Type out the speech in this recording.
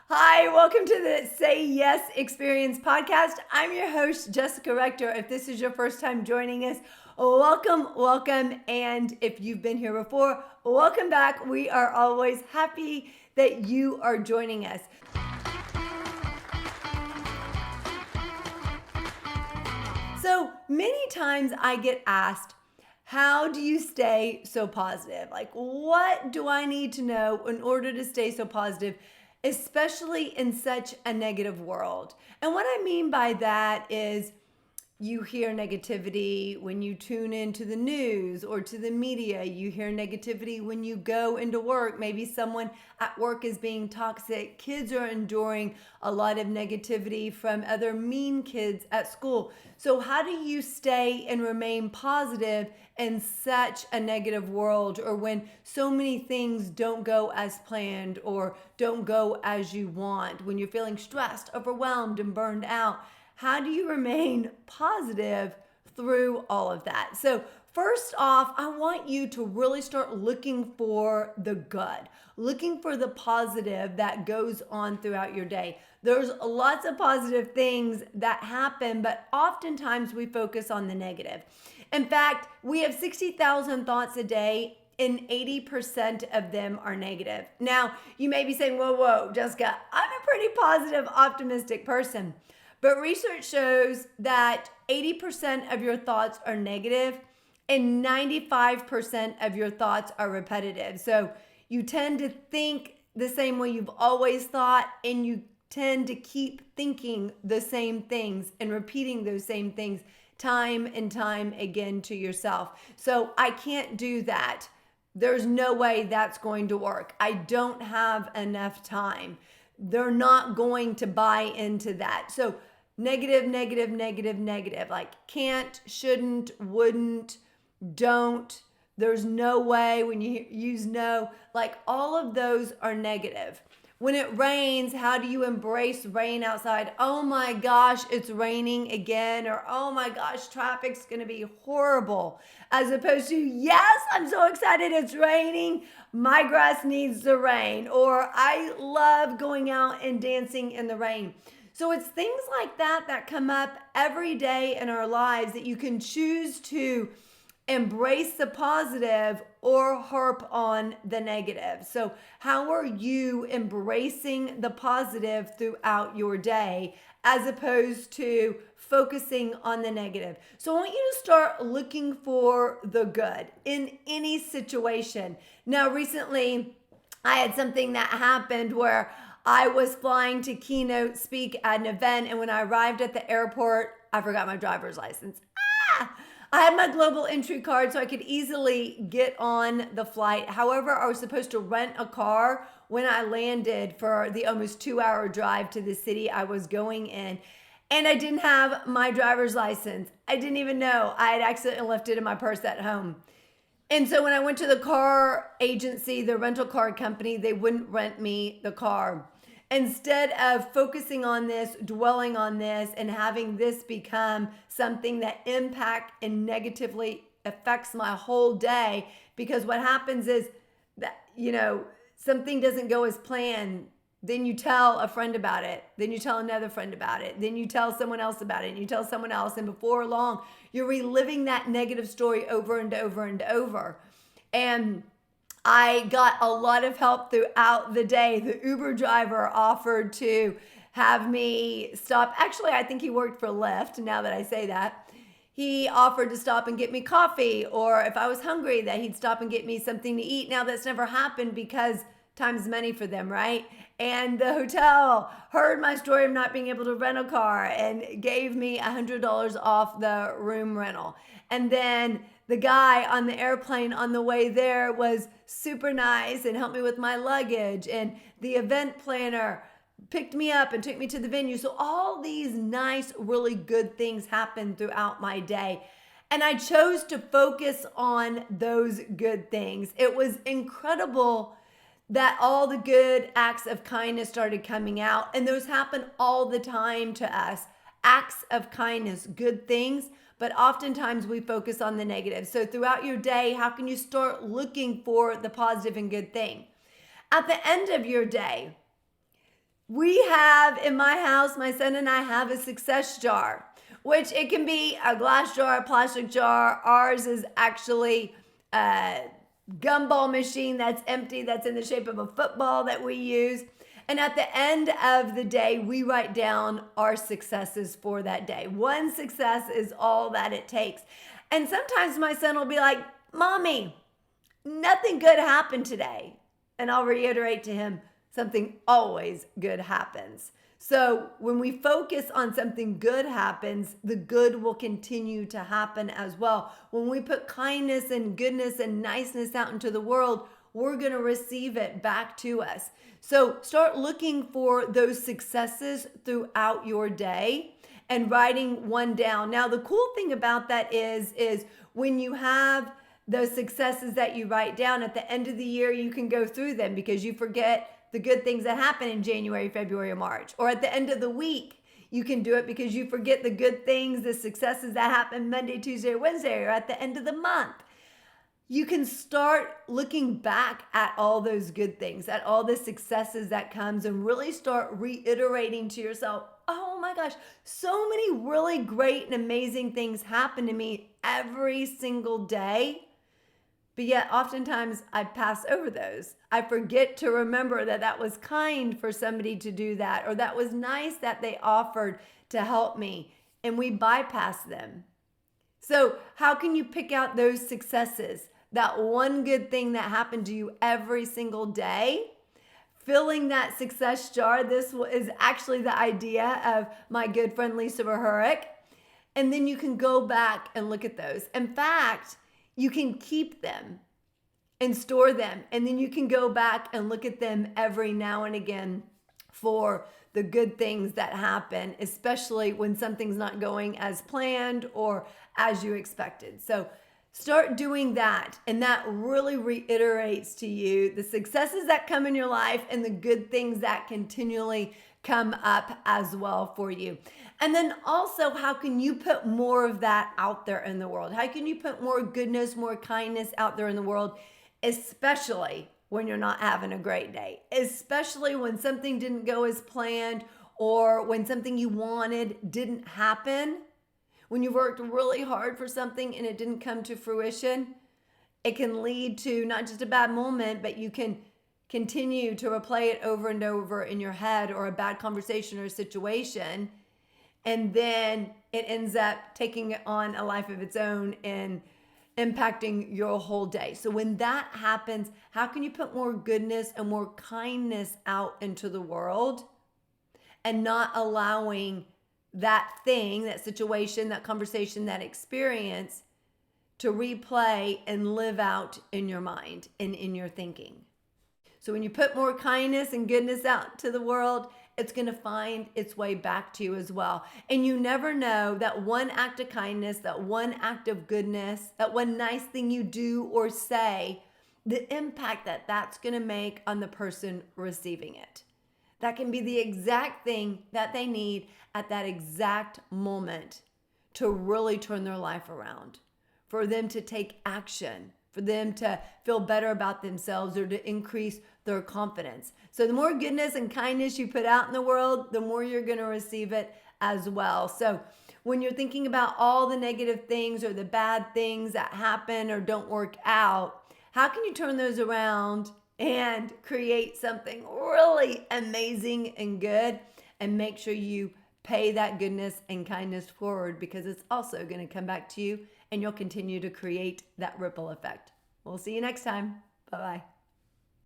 Hi, welcome to the Say Yes Experience podcast. I'm your host, Jessica Rector. If this is your first time joining us, welcome. And if you've been here before, welcome back. We are always happy that you are joining us. So many times I get asked, how do you stay so positive? Like, what do I need to know in order to stay so positive, especially in such a negative world? And what I mean by that is you hear negativity when you tune into the news or to the media. You hear negativity when you go into work. Maybe someone at work is being toxic. Kids are enduring a lot of negativity from other mean kids at school. So how do you stay and remain positive in such a negative world, or when so many things don't go as planned or don't go as you want, when you're feeling stressed, overwhelmed, and burned out? How do you remain positive through all of that? So first off, I want you to really start looking for the good, looking for the positive that goes on throughout your day. There's lots of positive things that happen, but oftentimes we focus on the negative. In fact, we have 60,000 thoughts a day, and 80% of them are negative. Now, you may be saying, whoa, Jessica, I'm a pretty positive, optimistic person. But research shows that 80% of your thoughts are negative and 95% of your thoughts are repetitive. So you tend to think the same way you've always thought, and you tend to keep thinking the same things and repeating those same things time and time again to yourself. So I can't do that. There's no way that's going to work. I don't have enough time. They're not going to buy into that. So negative, like can't, shouldn't, wouldn't, don't, there's no way. When you use no, like all of those are negative. When it rains, how do you embrace rain outside? Oh my gosh, it's raining again. Or oh my gosh, traffic's gonna be horrible. As opposed to, yes, I'm so excited it's raining. My grass needs the rain. Or I love going out and dancing in the rain. So it's things like that that come up every day in our lives that you can choose to embrace the positive or harp on the negative. So how are you embracing the positive throughout your day as opposed to focusing on the negative? So I want you to start looking for the good in any situation. Now, recently I had something that happened where I was flying to keynote speak at an event, and when I arrived at the airport, I forgot my driver's license. I had my global entry card so I could easily get on the flight. However, I was supposed to rent a car when I landed for the almost 2-hour drive to the city I was going in. And I didn't have my driver's license. I didn't even know. I had accidentally left it in my purse at home. And so when I went to the car agency, the rental car company, they wouldn't rent me the car. Instead of focusing on this, dwelling on this, and having this become something that impact and negatively affects my whole day, because what happens is that, something doesn't go as planned. Then you tell a friend about it. Then you tell another friend about it. Then you tell someone else about it. And you tell someone else. And before long, you're reliving that negative story over and over and over. And I got a lot of help throughout the day. The Uber driver offered to have me stop. Actually, I think he worked for Lyft, now that I say that. He offered to stop and get me coffee, or if I was hungry, that he'd stop and get me something to eat. Now, that's never happened because time's money for them, right? And the hotel heard my story of not being able to rent a car and gave me $100 off the room rental. And then the guy on the airplane on the way there was super nice and helped me with my luggage. And the event planner picked me up and took me to the venue. So all these nice, really good things happened throughout my day. And I chose to focus on those good things. It was incredible that all the good acts of kindness started coming out. And those happen all the time to us. Acts of kindness, good things. But oftentimes we focus on the negative. So throughout your day, how can you start looking for the positive and good thing? At the end of your day, We have in my house, my son and I have a success jar, which it can be a glass jar, a plastic jar. Ours is actually a gumball machine that's empty, that's in the shape of a football that we use. And at the end of the day, we write down our successes for that day. One success is all that it takes. And sometimes my son will be like, Mommy, nothing good happened today. And I'll reiterate to him, something always good happens. So when we focus on something good happens, the good will continue to happen as well. When we put kindness and goodness and niceness out into the world, we're going to receive it back to us. So start looking for those successes throughout your day and writing one down. Now, the cool thing about that is when you have those successes that you write down at the end of the year, you can go through them because you forget the good things that happen in January, February, or March. Or at the end of the week, you can do it because you forget the good things, the successes that happen Monday, Tuesday, or Wednesday, or at the end of the month. You can start looking back at all those good things, at all the successes that comes, and really start reiterating to yourself, oh my gosh, so many really great and amazing things happen to me every single day. But yet oftentimes I pass over those. I forget to remember that that was kind for somebody to do that, or that was nice that they offered to help me, and we bypass them. So how can you pick out those successes? That one good thing that happened to you every single day? Filling that success jar. This is actually the idea of my good friend Lisa Rahuric. And then you can go back and look at those. In fact, you can keep them and store them. And then you can go back and look at them every now and again for the good things that happen, especially when something's not going as planned or as you expected. So start doing that. And that really reiterates to you the successes that come in your life and the good things that continually come up as well for you. And then also, how can you put more of that out there in the world? How can you put more goodness, more kindness out there in the world, especially when you're not having a great day, especially when something didn't go as planned or when something you wanted didn't happen? When you worked really hard for something and it didn't come to fruition, it can lead to not just a bad moment, but you can continue to replay it over and over in your head, or a bad conversation or a situation. And then it ends up taking on a life of its own and impacting your whole day. So when that happens, how can you put more goodness and more kindness out into the world and not allowing that thing, that situation, that conversation, that experience to replay and live out in your mind and in your thinking? So when you put more kindness and goodness out to the world, it's going to find its way back to you as well. And you never know, that one act of kindness, that one act of goodness, that one nice thing you do or say, the impact that that's going to make on the person receiving it. That can be the exact thing that they need at that exact moment to really turn their life around, for them to take action, for them to feel better about themselves, or to increase their confidence. So the more goodness and kindness you put out in the world, the more you're going to receive it as well. So when you're thinking about all the negative things or the bad things that happen or don't work out, how can you turn those around and create something really amazing and good, and make sure you pay that goodness and kindness forward, because it's also going to come back to you and you'll continue to create that ripple effect. We'll see you next time. Bye-bye.